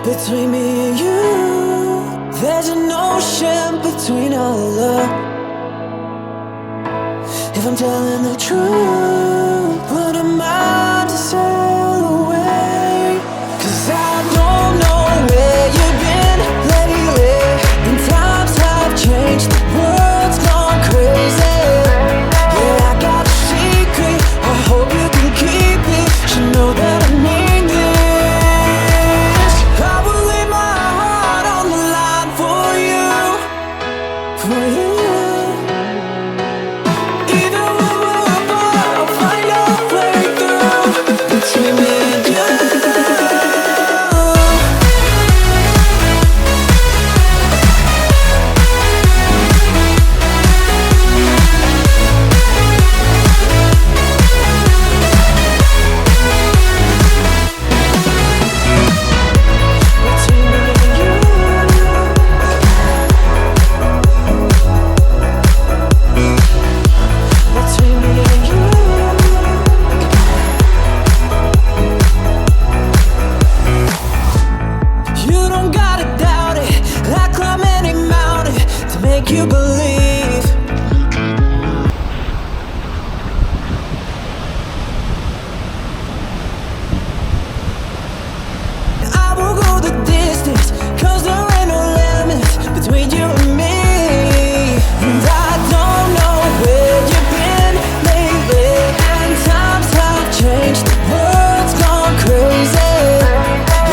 between me and you. There's an ocean between our love. If I'm telling the truth, what am I to sail away? 'Cause I don't know where you've been lately, and times have changed, the world's gone crazy. Yeah, I got a secret, I hope you can keep it. You know that I need this. I will lay my heart on the line for you, for you. Between me and you. You believe I will go the distance, 'cause there ain't no limits between you and me. And I don't know where you've been lately, and times have changed, the world's gone crazy.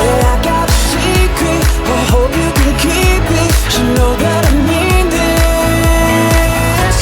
Yeah, I got a secret, I hope you can keep it. You know that I mean this.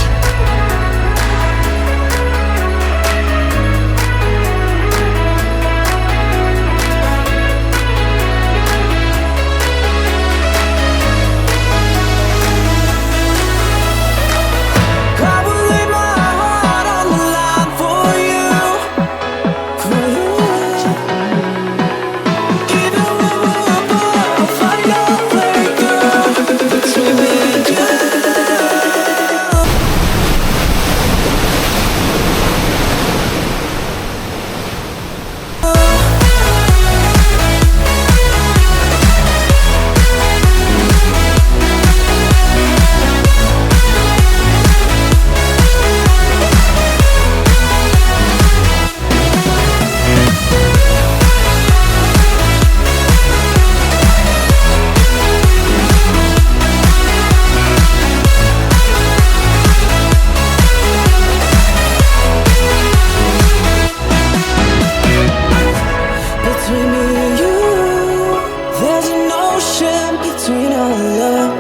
Between me and you, there's an ocean between our love.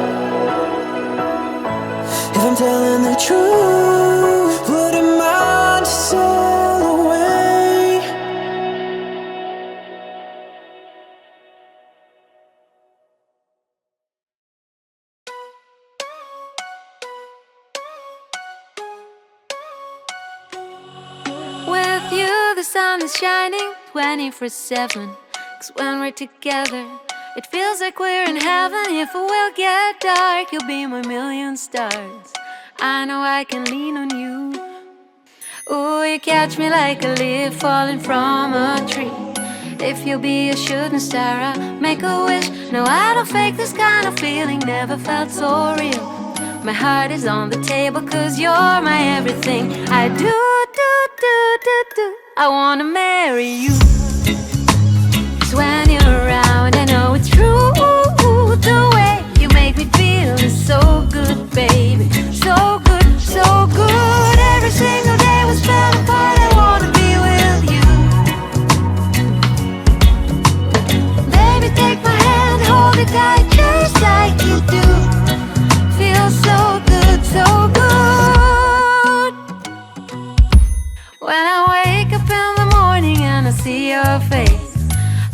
If I'm telling the truth, what am I to sail away? With you, the sun is shining 24/7. 'Cause when we're together, it feels like we're in heaven. If it will get dark, you'll be my million stars. I know I can lean on you. Ooh, you catch me like a leaf falling from a tree. If you'll be a shooting star, I'll make a wish. No, I don't fake this kind of feeling, never felt so real. My heart is on the table 'cause you're my everything. I do. I wanna marry you. 'Cause when you're around, I know it's true. The way you make me feel is so good, baby. So good, so good. Every single day we spend apart, I wanna be with you. Baby, take my hand, hold it tight, just like you do. Feels so good, so good. When I wake up in the morning and I see your face,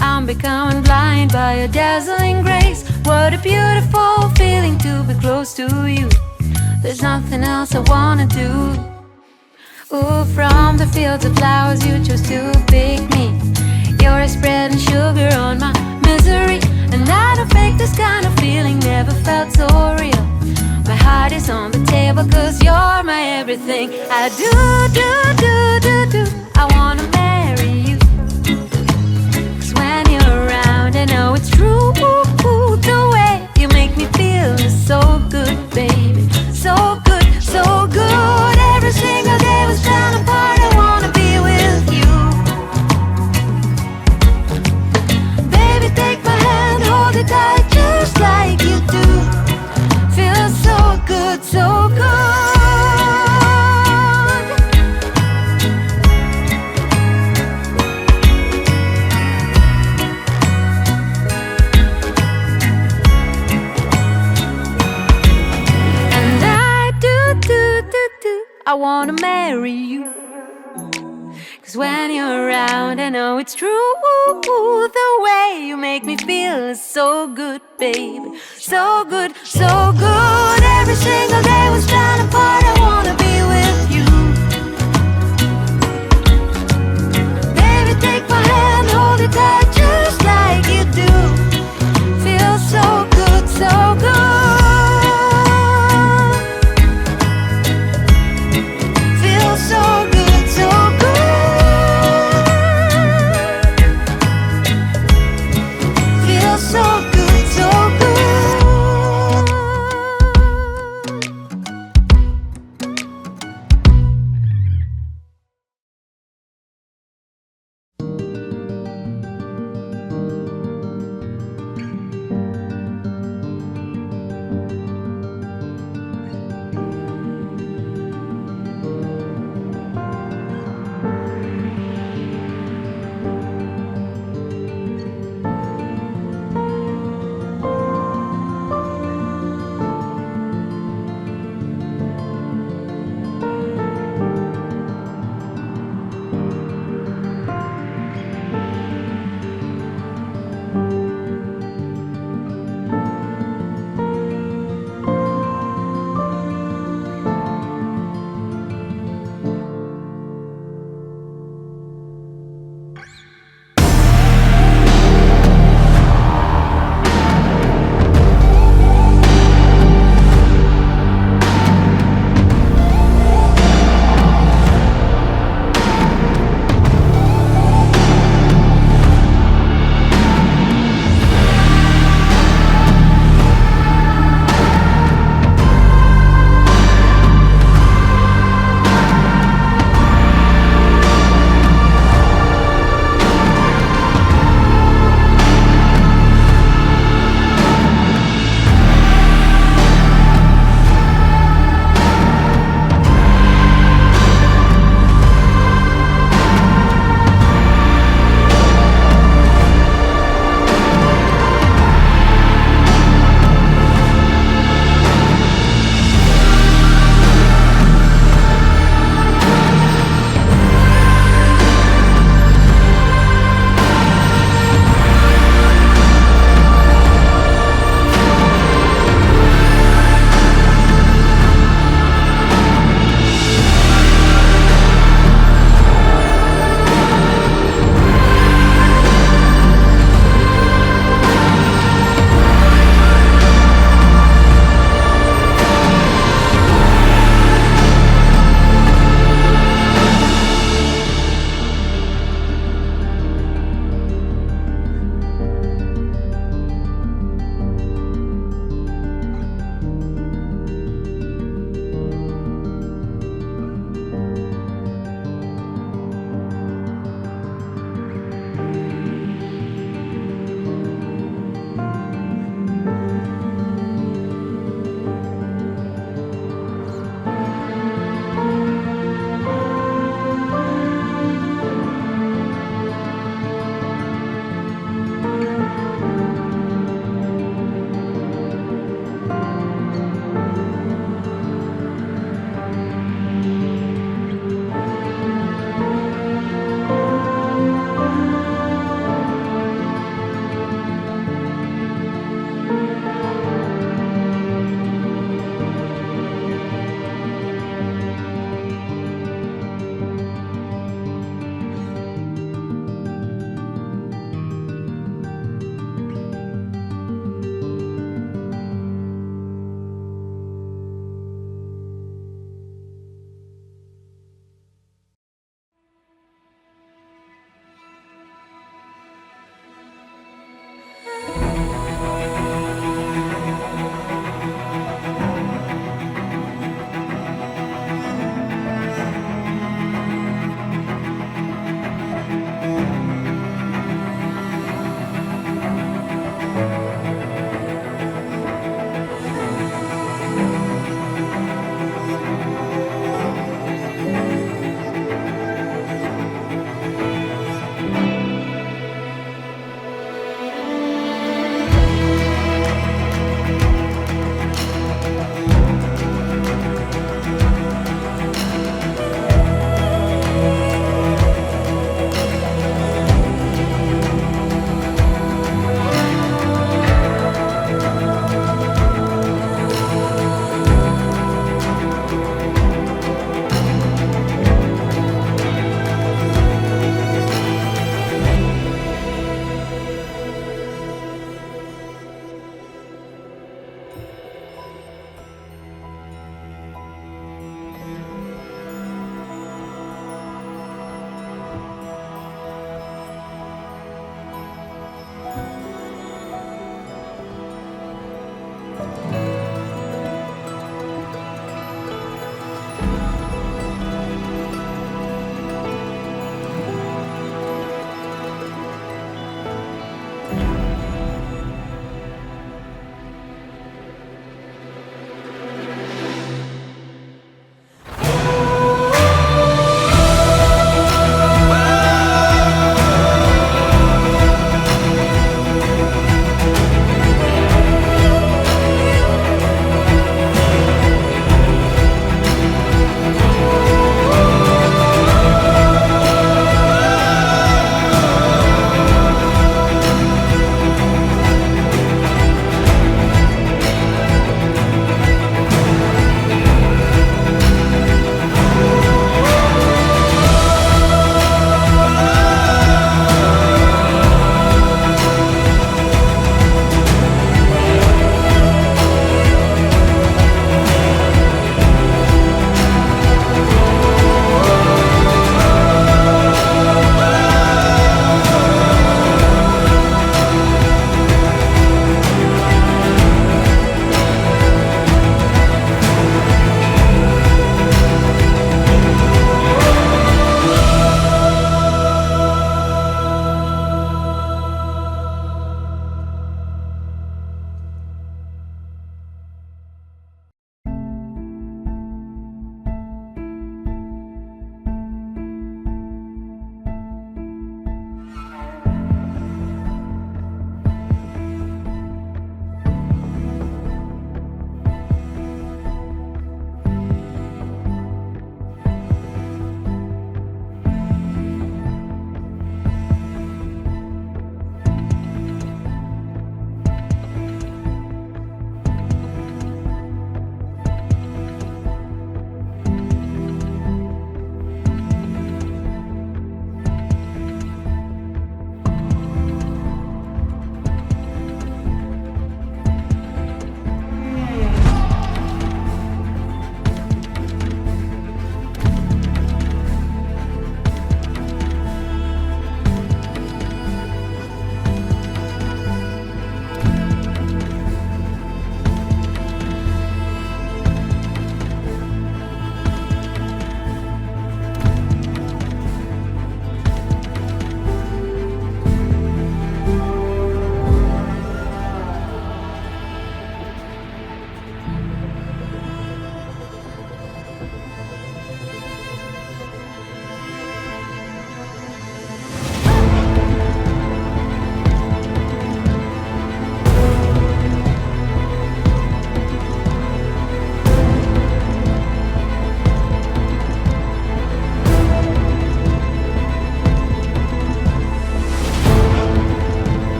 I'm becoming blind by your dazzling grace. What a beautiful feeling to be close to you. There's nothing else I wanna do. Ooh, from the fields of flowers you chose to pick me. You're spreading sugar on my misery. And I don't fake this kind of feeling, never felt so real. My heart is on the table 'cause you're my everything. I do. I wanna marry you. 'Cause when you're around, I know it's true. I wanna marry you. 'Cause when you're around, I know it's true. The way you make me feel is so good, baby. So good, so good. Every single day